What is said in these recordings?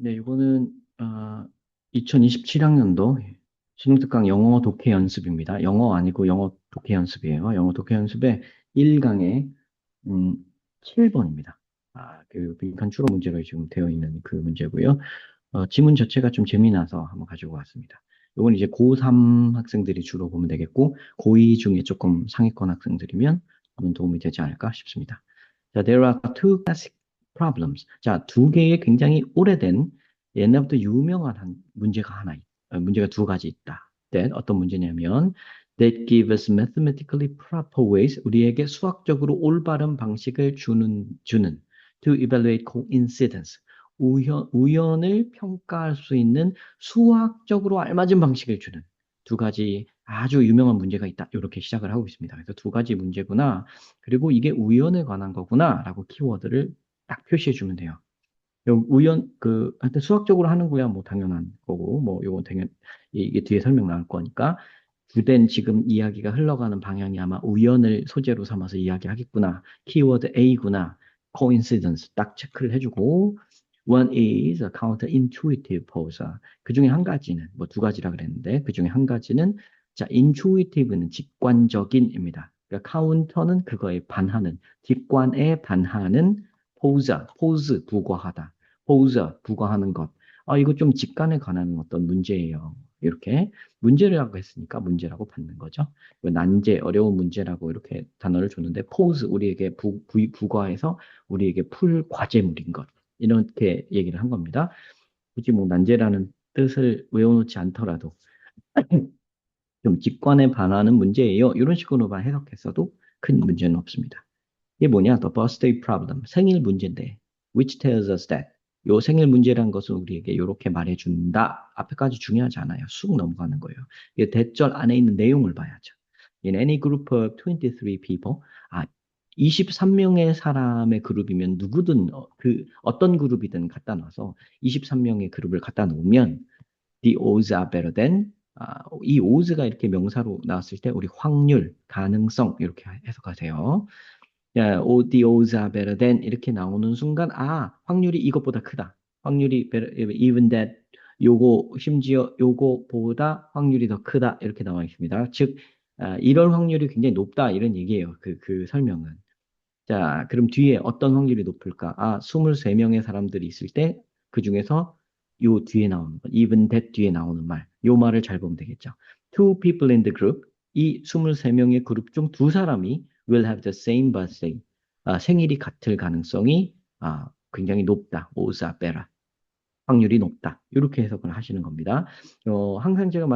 네, 이거는 2027학년도 신흥특강 영어 독해 연습입니다. 영어 아니고 영어 독해 연습이에요. 영어 독해 연습의 1강의 7번입니다. 그 빈칸 추론 문제로 지금 되어 있는 그 문제고요. 지문 자체가 좀 재미나서 한번 가지고 왔습니다. 이건 이제 고3 학생들이 주로 보면 되겠고, 고2 중에 조금 상위권 학생들이면 한번 도움이 되지 않을까 싶습니다. 자, there are two classic problems. 자, 두 개의 굉장히 오래된 옛날부터 유명한 문제가 문제가 두 가지 있다. 어떤 문제냐면 that give us mathematically proper ways 우리에게 수학적으로 올바른 방식을 주는 to evaluate coincidence 우연을 평가할 수 있는 수학적으로 알맞은 방식을 주는 두 가지 아주 유명한 문제가 있다. 이렇게 시작을 하고 있습니다. 그래서 두 가지 문제구나. 그리고 이게 우연에 관한 거구나. 라고 키워드를 딱 표시해 주면 돼요. 하여튼 수학적으로 하는 거야, 뭐, 당연한 거고, 뭐, 요건 이게 뒤에 설명 나올 거니까, 주된 지금 이야기가 흘러가는 방향이 아마 우연을 소재로 삼아서 이야기하겠구나. 키워드 A구나. coincidence 딱 체크를 해주고, one is a counterintuitive pose. 그 중에 한 가지는, 뭐 두 가지라 그랬는데, 그 중에 한 가지는, 자, intuitive는 직관적인입니다. 그러니까 counter는 그거에 반하는, 직관에 반하는 포즈, 부과하다. 포즈, 부과하는 것. 이거 좀 직관에 관한 어떤 문제예요. 이렇게 문제라고 했으니까 문제라고 받는 거죠. 난제, 어려운 문제라고 이렇게 단어를 줬는데 포즈, 우리에게 부과해서 우리에게 풀 과제물인 것. 이렇게 얘기를 한 겁니다. 굳이 뭐 난제라는 뜻을 외워놓지 않더라도 좀 직관에 반하는 문제예요. 이런 식으로만 해석했어도 큰 문제는 없습니다. 이게 뭐냐? The birthday problem. 생일 문제인데. Which tells us that. 요 생일 문제란 것은 우리에게 이렇게 말해준다. 앞에까지 중요하지 않아요. 쑥 넘어가는 거예요. 이 대절 안에 있는 내용을 봐야죠. In any group of 23 people. 23명의 사람의 그룹이면 누구든 어떤 그룹이든 갖다 놔서 23명의 그룹을 갖다 놓으면 the odds are better than 이 odds가 이렇게 명사로 나왔을 때 우리 확률, 가능성 이렇게 해석하세요. the odds are better than 이렇게 나오는 순간 확률이 이것보다 크다. 확률이 better, even that 요거 심지어 요거보다 확률이 더 크다 이렇게 나와 있습니다. 즉 이럴 확률이 굉장히 높다 이런 얘기예요. 그 설명은. 자, 그럼 뒤에 어떤 확률이 높을까? 23명의 사람들이 있을 때 그 중에서 요 뒤에 나오는 거, even that 뒤에 나오는 말, 요 말을 잘 보면 되겠죠. Two people in the group, 이 23명의 그룹 중 두 사람이 will have the same birthday. 생일이 같을 가능성이 굉장히 높다. odds are better. 확률이 높다. 이렇게 해석을 하시는 겁니다. 항상 제가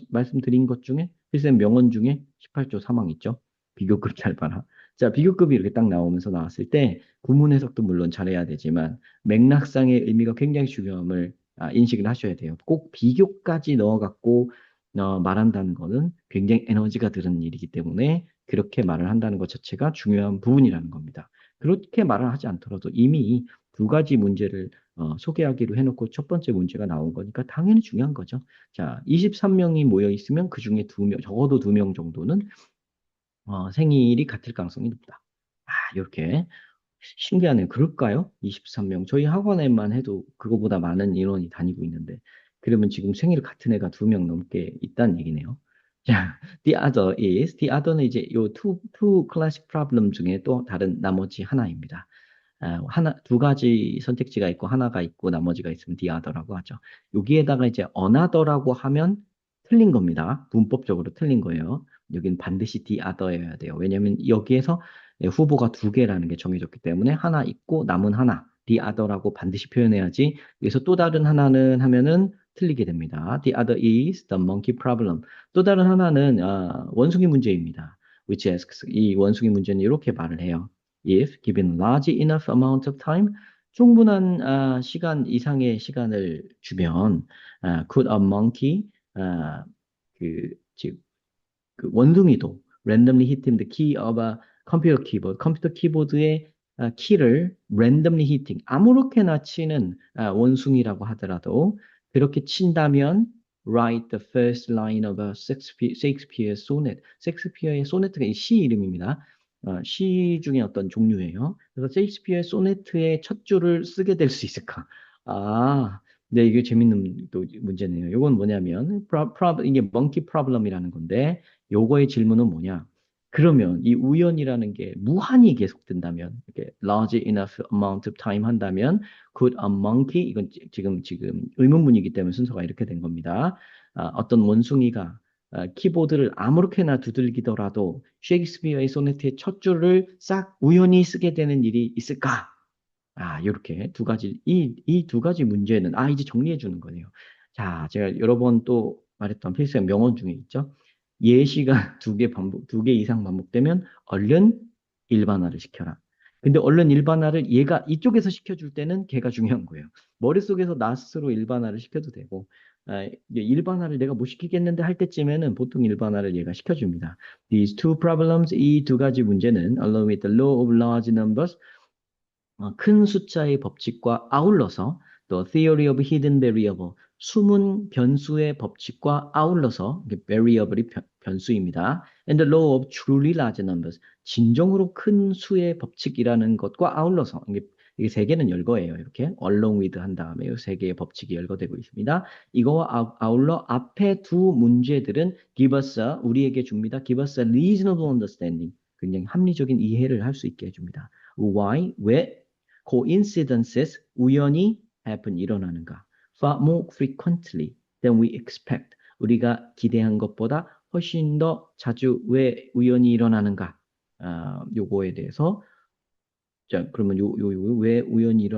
말씀드린 것 중에 필쌤 명언 중에 18조 사망 있죠. 비교급 잘 봐라. 자, 비교급이 이렇게 딱 나오면서 나왔을 때 구문 해석도 물론 잘해야 되지만 맥락상의 의미가 굉장히 중요함을 인식을 하셔야 돼요. 꼭 비교까지 넣어갖고 말한다는 거는 굉장히 에너지가 드는 일이기 때문에 그렇게 말을 한다는 것 자체가 중요한 부분이라는 겁니다. 그렇게 말을 하지 않더라도 이미 두 가지 문제를 소개하기로 해놓고 첫 번째 문제가 나온 거니까 당연히 중요한 거죠. 자, 23명이 모여 있으면 그 중에 두 명, 적어도 두 명 정도는 생일이 같을 가능성이 높다. 이렇게 신기하네요. 그럴까요? 23명. 저희 학원에만 해도 그거보다 많은 인원이 다니고 있는데, 그러면 지금 생일 같은 애가 두 명 넘게 있다는 얘기네요. 자, the other는 이제 요 two classic problem 중에 또 다른 나머지 하나입니다. 두 가지 선택지가 있고 하나가 있고 나머지가 있으면 the other라고 하죠. 여기에다가 이제 another라고 하면 틀린 겁니다. 문법적으로 틀린 거예요. 여긴 반드시 the other여야 돼요. 왜냐하면 여기에서 후보가 두 개라는 게 정해졌기 때문에 하나 있고 남은 하나 the other라고 반드시 표현해야지. 여기서 또 다른 하나는 하면은 틀리게 됩니다. The other is the monkey problem. 또 다른 하나는 원숭이 문제입니다. which asks 이 원숭이 문제는 이렇게 말을 해요. If given large enough amount of time, 충분한 시간 이상의 시간을 주면 could a monkey 즉 원숭이도 randomly hitting the key of a computer keyboard, 컴퓨터 키보드의 키를 randomly hitting, 아무렇게나 치는 원숭이라고 하더라도 그렇게 친다면 write the first line of a Shakespeare's sonnet. 셰익스피어의 소네트가 이 시 이름입니다. 시 중에 어떤 종류예요. 그래서 셰익스피어의 소네트의 첫 줄을 쓰게 될 수 있을까? 근데 이게 재밌는 또 문제네요. 이건 뭐냐면 이게 monkey problem이라는 건데 요거의 질문은 뭐냐? 그러면 이 우연이라는 게 무한히 계속된다면 이렇게 large enough amount of time 한다면 could a monkey 이건 지금 의문문이기 때문에 순서가 이렇게 된 겁니다. 어떤 원숭이가 키보드를 아무렇게나 두들기더라도 셰익스피어의 소네트의 첫 줄을 싹 우연히 쓰게 되는 일이 있을까? 이렇게 두 가지, 이 두 가지 문제는, 이제 정리해 주는 거네요. 자, 제가 여러 번 또 말했던 필수의 명언 중에 있죠. 예시가 두 개 이상 반복되면 얼른 일반화를 시켜라. 근데 얼른 일반화를 얘가 이쪽에서 시켜줄 때는 걔가 중요한 거예요. 머릿속에서 나 스스로 일반화를 시켜도 되고, 이게 일반화를 내가 못 시키겠는데 할 때쯤에는 보통 일반화를 얘가 시켜줍니다. These two problems, 이 두 가지 문제는, along with the law of large numbers, 큰 숫자의 법칙과 아울러서 또 theory of hidden variable, 숨은 변수의 법칙과 아울러서 variable이 변수입니다. And the law of truly large numbers, 진정으로 큰 수의 법칙이라는 것과 아울러서 이게 세 개는 열거예요. 이렇게 along with 한 다음에 이 세 개의 법칙이 열거되고 있습니다. 이거와 아울러 앞에 두 문제들은 give us 우리에게 줍니다. give us a reasonable understanding, 굉장히 합리적인 이해를 할 수 있게 해줍니다. Why? 왜 coincidences, 우연히 happen, 일어나는가? Far more frequently than we expect. 우리가 기대한 것보다 훨씬 더 자주 왜 우연히 일어나는가? 요거에 대해서 자, 그러면 왜 우연히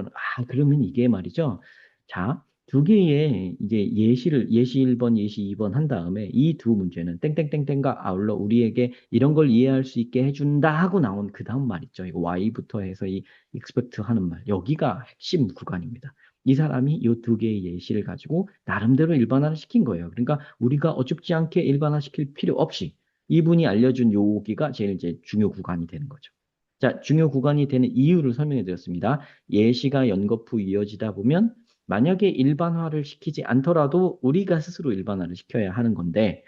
그러면 이게 말이죠. 자, 두 개의 이제 예시 1번, 예시 2번 한 다음에 이 두 문제는 땡땡땡땡과 아울러 우리에게 이런 걸 이해할 수 있게 해준다 하고 나온 그 다음 말 있죠. 이거 Y부터 해서 이 expect 하는 말. 여기가 핵심 구간입니다. 이 사람이 이 두 개의 예시를 가지고 나름대로 일반화를 시킨 거예요. 그러니까 우리가 어줍지 않게 일반화시킬 필요 없이 이분이 알려준 여기가 제일 이제 중요 구간이 되는 거죠. 자, 중요 구간이 되는 이유를 설명해 드렸습니다. 예시가 연거푸 이어지다 보면 만약에 일반화를 시키지 않더라도 우리가 스스로 일반화를 시켜야 하는 건데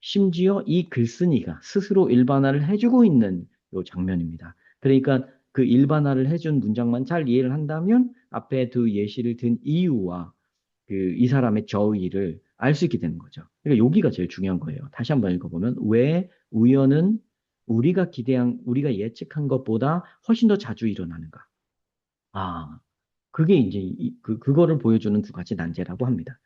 심지어 이 글쓴이가 스스로 일반화를 해주고 있는 요 장면입니다. 그러니까 그 일반화를 해준 문장만 잘 이해를 한다면 앞에 두 예시를 든 이유와 이 사람의 저의를 알 수 있게 되는 거죠. 그러니까 여기가 제일 중요한 거예요. 다시 한번 읽어보면 왜 우연은 우리가 예측한 것보다 훨씬 더 자주 일어나는가? 아, 그게 이제 그거를 보여주는 두 가지 난제라고 합니다.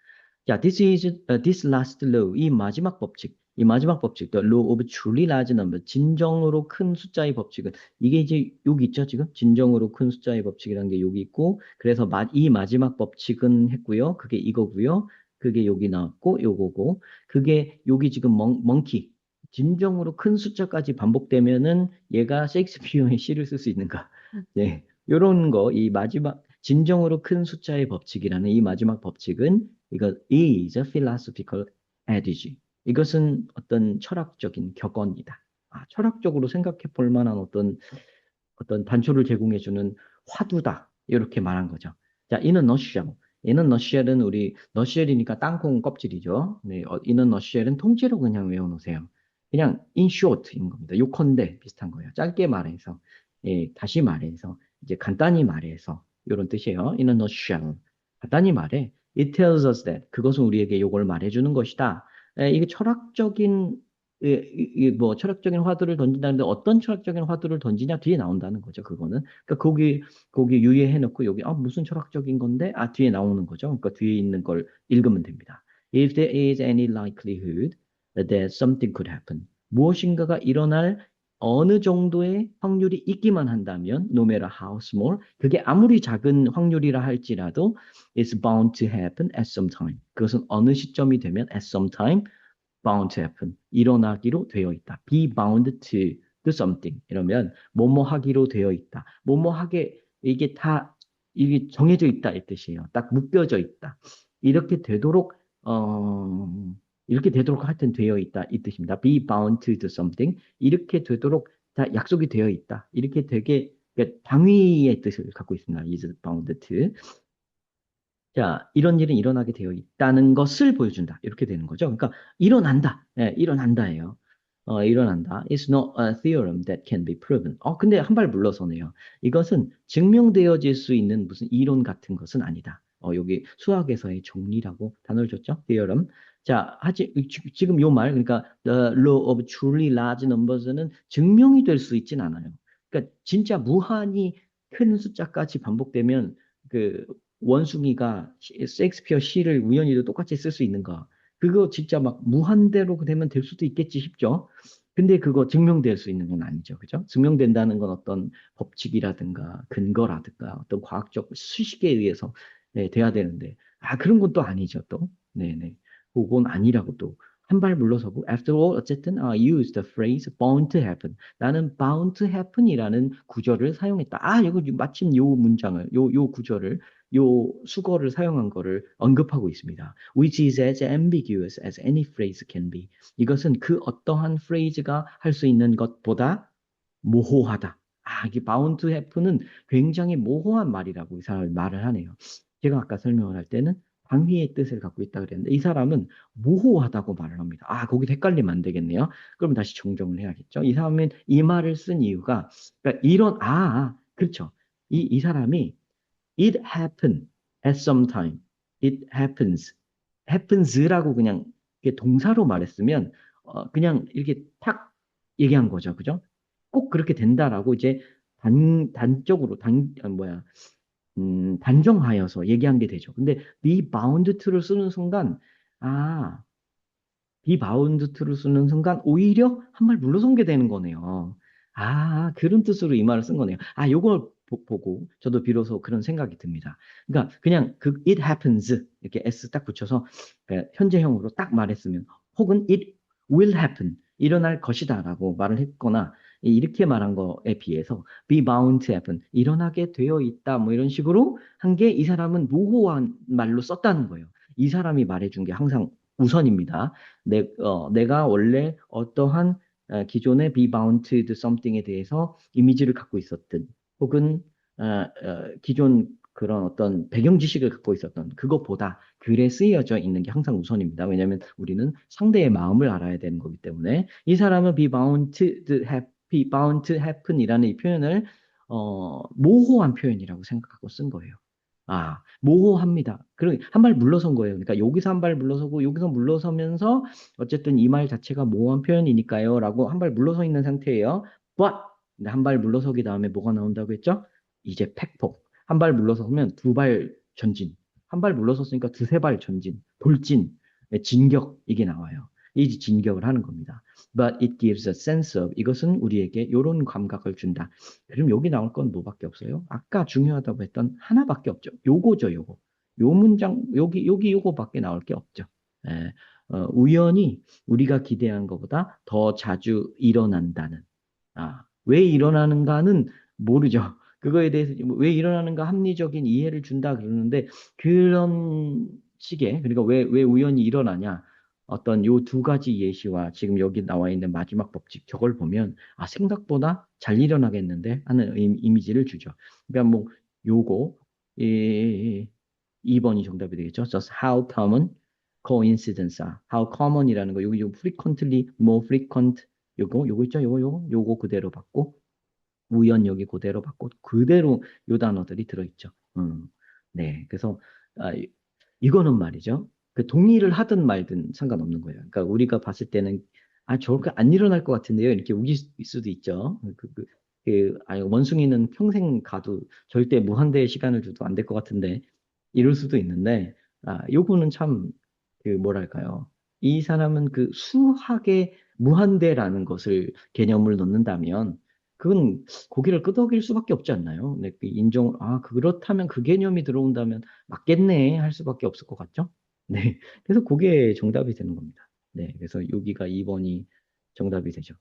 자, this last law, 이 마지막 법칙, the law of truly large number, 진정으로 큰 숫자의 법칙은 이게 이제 여기 있죠, 지금 진정으로 큰 숫자의 법칙이라는 게 여기 있고, 그래서 이 마지막 법칙은 했고요, 그게 이거고요, 그게 여기 나왔고, 요거고, 그게 여기 지금 멍키, 진정으로 큰 숫자까지 반복되면은 얘가 셰익스피어의 시를 쓸 수 있는가? 네, 요런 거, 이 마지막 진정으로 큰 숫자의 법칙이라는 이 마지막 법칙은 이거 is a philosophical adage. 이것은 어떤 철학적인 격언이다. 철학적으로 생각해 볼 만한 어떤 단초를 제공해주는 화두다. 이렇게 말한 거죠. 자, in a nutshell. in a nutshell은 nutshell이니까 땅콩 껍질이죠. 네, in a nutshell은 통째로 그냥 외워놓으세요. 그냥 in short인 겁니다. 요컨대 비슷한 거예요. 짧게 말해서, 다시 말해서, 이제 간단히 말해서, 이런 뜻이에요. in a nutshell. 간단히 말해. It tells us that. 그것은 우리에게 요걸 말해주는 것이다. 이게 철학적인 뭐 철학적인 화두를 던진다는데 어떤 철학적인 화두를 던지냐 뒤에 나온다는 거죠. 그거는. 그러니까 거기 유의해 놓고 여기 무슨 철학적인 건데 뒤에 나오는 거죠. 그러니까 뒤에 있는 걸 읽으면 됩니다. If there is any likelihood that something could happen. 무엇인가가 일어날 어느 정도의 확률이 있기만 한다면, no matter how small, 그게 아무리 작은 확률이라 할지라도, it's bound to happen at some time. 그것은 어느 시점이 되면 at some time bound to happen. 일어나기로 되어 있다. be bound to do something. 이러면 뭐뭐 하기로 되어 있다. 뭐뭐 하게 이게 정해져 있다 이 뜻이에요. 딱 묶여져 있다. 이렇게 되도록 이렇게 되도록 하여튼 되어 있다 이 뜻입니다. be bound to do something. 이렇게 되도록 다 약속이 되어 있다. 이렇게 되게 그러니까 당위의 뜻을 갖고 있습니다. is bound to. 자, 이런 일은 일어나게 되어 있다는 것을 보여준다. 이렇게 되는 거죠. 그러니까 일어난다. 일어난다예요. 일어난다. It's not a theorem that can be proven. 근데 한 발 물러서네요. 이것은 증명되어질 수 있는 무슨 이론 같은 것은 아니다. 여기 수학에서의 정리라고 단어를 줬죠. theorem. 자, 지금 요 말, 그러니까 the law of truly large numbers는 증명이 될 수 있진 않아요. 그러니까 진짜 무한히 큰 숫자까지 반복되면 그 원숭이가 셰익스피어 시를 우연히도 똑같이 쓸 수 있는가? 그거 진짜 막 무한대로 되면 될 수도 있겠지 싶죠. 근데 그거 증명될 수 있는 건 아니죠. 그죠? 증명된다는 건 어떤 법칙이라든가 근거라든가 어떤 과학적 수식에 의해서 네, 돼야 되는데 그런 건 또 아니죠. 또. 네네. 그건 아니라고 또. 한 발 물러서고 after all 어쨌든 use the phrase bound to happen. 나는 bound to happen이라는 구절을 사용했다. 이거 마침 요 문장을 요 구절을 요 수거를 사용한 거를 언급하고 있습니다. Which is as ambiguous as any phrase can be. 이것은 그 어떠한 프레이즈가 할 수 있는 것보다 모호하다. 이게 bound to happen은 굉장히 모호한 말이라고 이 사람이 말을 하네요. 제가 아까 설명을 할 때는 당위의 뜻을 갖고 있다 그랬는데 이 사람은 모호하다고 말을 합니다. 거기 헷갈리면 안 되겠네요. 그럼 다시 정정을 해야겠죠. 이 사람은 이 말을 쓴 이유가 그러니까 이런 그렇죠. 이 사람이 it happened at some time. it happens. happens라고 그냥 이렇게 동사로 말했으면 그냥 이렇게 탁 얘기한 거죠. 그죠? 꼭 그렇게 된다라고 이제 단적으로 단정하여서 얘기한 게 되죠. 근데 be bound to를 쓰는 순간 아, be bound to를 쓰는 순간 오히려 한 발 물러선 게 되는 거네요. 그런 뜻으로 이 말을 쓴 거네요. 요걸 보고 저도 비로소 그런 생각이 듭니다. 그러니까 그냥 it happens 이렇게 s 딱 붙여서 현재형으로 딱 말했으면 혹은 it will happen 일어날 것이다라고 말을 했거나 이렇게 말한 거에 비해서 be bound to happen 일어나게 되어 있다 뭐 이런 식으로 한 게 이 사람은 모호한 말로 썼다는 거예요. 이 사람이 말해준 게 항상 우선입니다. 내가 원래 어떠한 기존의 be bound to something에 대해서 이미지를 갖고 있었든 혹은 기존 그런 어떤 배경 지식을 갖고 있었던 그것보다 글에 쓰여져 있는 게 항상 우선입니다. 왜냐하면 우리는 상대의 마음을 알아야 되는 거기 때문에 이 사람은 be bound to happen이라는 이 표현을 모호한 표현이라고 생각하고 쓴 거예요. 모호합니다. 그러니까 한 발 물러선 거예요. 그러니까 여기서 한 발 물러서고 여기서 물러서면서 어쨌든 이 말 자체가 모호한 표현이니까요. 라고 한 발 물러서 있는 상태예요. But 한 발 물러서기 다음에 뭐가 나온다고 했죠? 이제 팩폭. 한 발 물러서면 두 발 전진. 한 발 물러섰으니까 두세 발 전진. 돌진. 진격. 이게 나와요. 이 진격을 하는 겁니다. But it gives a sense of 이것은 우리에게 이런 감각을 준다. 그럼 여기 나올 건 뭐밖에 없어요? 아까 중요하다고 했던 하나밖에 없죠. 요거죠, 요거. 요 문장, 여기 요거밖에 나올 게 없죠. 예, 우연히 우리가 기대한 것보다 더 자주 일어난다는. 왜 일어나는가는 모르죠. 그거에 대해서 왜 일어나는가 합리적인 이해를 준다 그러는데 그런 식의, 그러니까 왜 우연히 일어나냐. 어떤 요 두 가지 예시와 지금 여기 나와 있는 마지막 법칙 저걸 보면 생각보다 잘 일어나겠는데 하는 이미지를 주죠. 그러니까 뭐 요거 이 2번이 정답이 되겠죠. Just how common coincidence are. How common이라는 거 요거 frequently, more frequent 요거 있죠. 요거 그대로 받고 우연 여기 그대로 받고 그대로 요 단어들이 들어있죠. 네, 그래서 아, 이거는 말이죠. 그 동의를 하든 말든 상관없는 거예요. 그러니까 우리가 봤을 때는 저렇게 안 일어날 것 같은데요. 이렇게 우길 수도 있죠. 원숭이는 평생 가도 절대 무한대의 시간을 줘도 안 될 것 같은데 이럴 수도 있는데 요거는 참 그 뭐랄까요. 이 사람은 그 수학의 무한대라는 것을 개념을 넣는다면 그건 고개를 끄덕일 수밖에 없지 않나요? 네, 그 그렇다면 그 개념이 들어온다면 맞겠네 할 수밖에 없을 것 같죠? 네. 그래서 그게 정답이 되는 겁니다. 네. 그래서 여기가 2번이 정답이 되죠.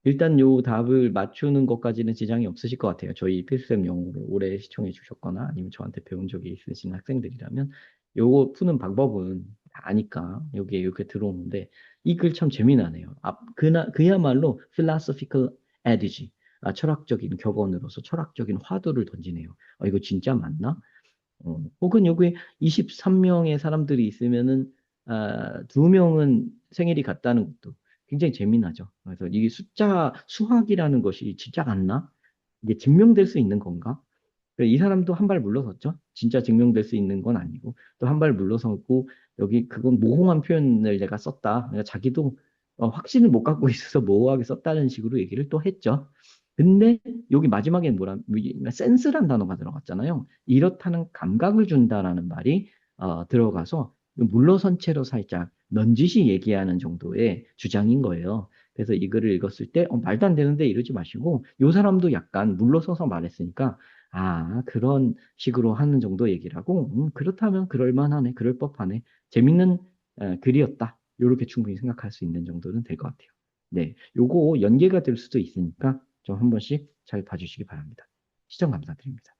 일단 요 답을 맞추는 것까지는 지장이 없으실 것 같아요. 저희 필수쌤 영어를 오래 시청해 주셨거나 아니면 저한테 배운 적이 있으신 학생들이라면 요거 푸는 방법은 다 아니까 여기에 이렇게 들어오는데 이 글 참 재미나네요. 그야말로 philosophical adage. 철학적인 격언으로서 철학적인 화두를 던지네요. 이거 진짜 맞나? 혹은 여기 23명의 사람들이 있으면은 2명은 생일이 같다는 것도 굉장히 재미나죠. 그래서 이게 수학이라는 것이 진짜 같나? 이게 증명될 수 있는 건가? 이 사람도 한 발 물러섰죠. 진짜 증명될 수 있는 건 아니고 또 한 발 물러서고 여기 그건 모호한 표현을 내가 썼다. 내가 자기도 확신을 못 갖고 있어서 모호하게 썼다는 식으로 얘기를 또 했죠. 근데 여기 마지막에 센스란 단어가 들어갔잖아요. 이렇다는 감각을 준다라는 말이 들어가서 물러선 채로 살짝 넌지시 얘기하는 정도의 주장인 거예요. 그래서 이거를 읽었을 때 말도 안 되는데 이러지 마시고 요 사람도 약간 물러서서 말했으니까 그런 식으로 하는 정도 얘기를 하고 그렇다면 그럴 만하네. 그럴 법하네. 재밌는 글이었다. 요렇게 충분히 생각할 수 있는 정도는 될 것 같아요. 네, 요거 연계가 될 수도 있으니까 좀 한 번씩 잘 봐주시기 바랍니다. 시청 감사드립니다.